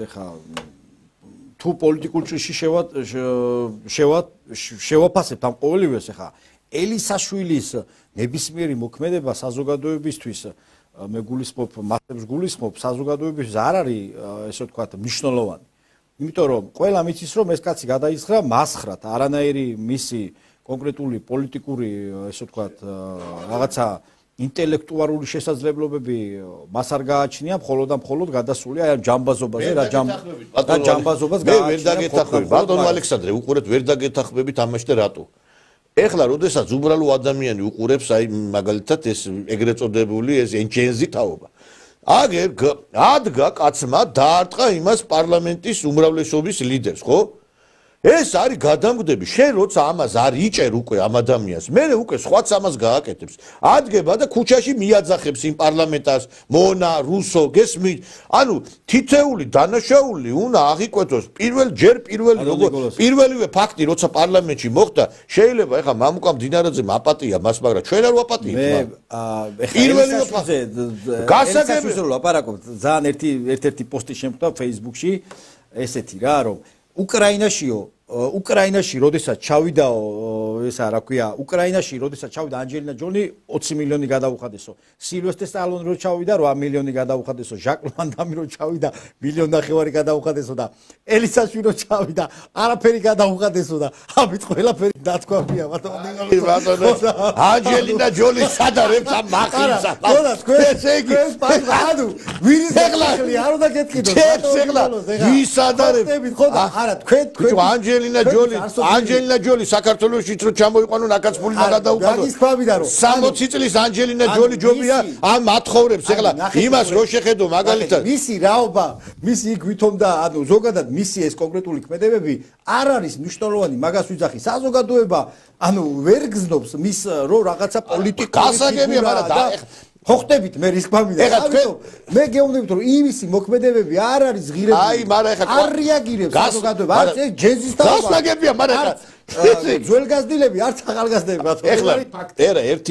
ეხა თუ პოლიტიკურ ჭრილში შევაფასებთ ამ ყოველივეს ეხა ელისაშვილის ნებისმიერი მოქმედება საზოგადოებისთვის მე გულისხმობ მასებს გულისხმობ საზოგადოებისთვის არ არის ესე ვთქვათ მნიშვნელოვანი. იმიტომ რომ ყველა მიცის რომ ეს კაცი გადაისხრა მასხრად არანაირი მისი კონკრეტული პოლიტიკური ესე ვთქვათ რაღაცა ინტელექტუალური შესაძლებლობები მას არ გააჩნია მხოლოდ და მხოლოდ გადასულია აი ამ ჯამბაზობაზე რა ჯამბაზობას მე ვერ დაგეთახმები ბატონო ალექსანდრე უყურეთ ვერ დაგეთახმებით ამაში და რატო ეხლა როდესაც უბრალო ადამიანი უყურებს აი მაგალითად ეს ეგრეთ წოდებული ეს ენჩენზი თაობა აგერ ადგა კაცმა დაარტყა იმას პარლამენტის უმრავლესობის ლიდერს ხო ეს არის გადამგდები შენ როცა ამას არ იჭერ უკვე ამ ადამიანს მე უკვე სხვაც ამას გააკეთებს ადგება და ქუჩაში მიაძახებს იმ პარლამენტარს მონა რუსო გესმით ანუ თითეული დანაშაული უნდა აღიკვეთოს პირველივე ფაქტი როცა პარლამენტში მოხდა შეიძლება ეხა მამუკა მდინარაძემ აპატია მას მაგრამ ჩვენ არ ვაპატიებთ პირველივე ფაქტზე გასაგებია ლაპარაკობთ ძალიან ერთ-ერთი პოსტი შემხვდა Facebook-ში ესეთი რა რომ უკრაინაში როდესაც ჩავიდაო ესა რა ქვია უკრაინაში როდესაც ჩავიდა ანჯელინა ჯოლი 20 მილიონი გადაუხადესო სილვესტრ სტალონი რო ჩავიდა 8 მილიონი გადაუხადესო ჟაკ ვანდამი რო ჩავიდა 1.5 მილიონი გადაუხადესო და ელისაშვილი რო ჩავიდა არაფერი გადაუხადესო და ამით ყველაფერი დათქვამია ბატონო ანჯელინა ჯოლი სადარებს ამ მახინს ხოდა თქვენ ანუ ვირის ეხლი არ უნდა გეტყიდო ბატონო ვის ადარებს ხოდა არა თქვენ ანჯელინა ჯოლი საქართველოსშიც რო ჩამოიყვანო ნაკაცფული გადაუყადო 60 წლის ანჯელინა ჯოლი ჯობია ამ ათხოვრებს ეხლა იმას რო შეხედო მაგალითად მისი რაობა მისი იქ ვითომდა ანუ ზოგადად მისი ეს კონკრეტული ქმედებები არ არის მნიშვნელოვანი მაგას ვიძახი საზოგადოება ანუ ვერ გზნობს მის რო რაღაცა პოლიტიკური გასაგებია მაგრამ ხო ხტებით მე რის გვამიდა ამიტომ მე გეუბნებით რომ იმისი მოქმედებები არ არის ღირებული აი მაგრამ ეხლა არ რეაგირებს საზოგადოება არც ეს ჯეზის და გასაგებია მაგრამ ეხლა ძველგაზრდილები არც ახალგაზრდები ბატონო ეხლა ერა ერთი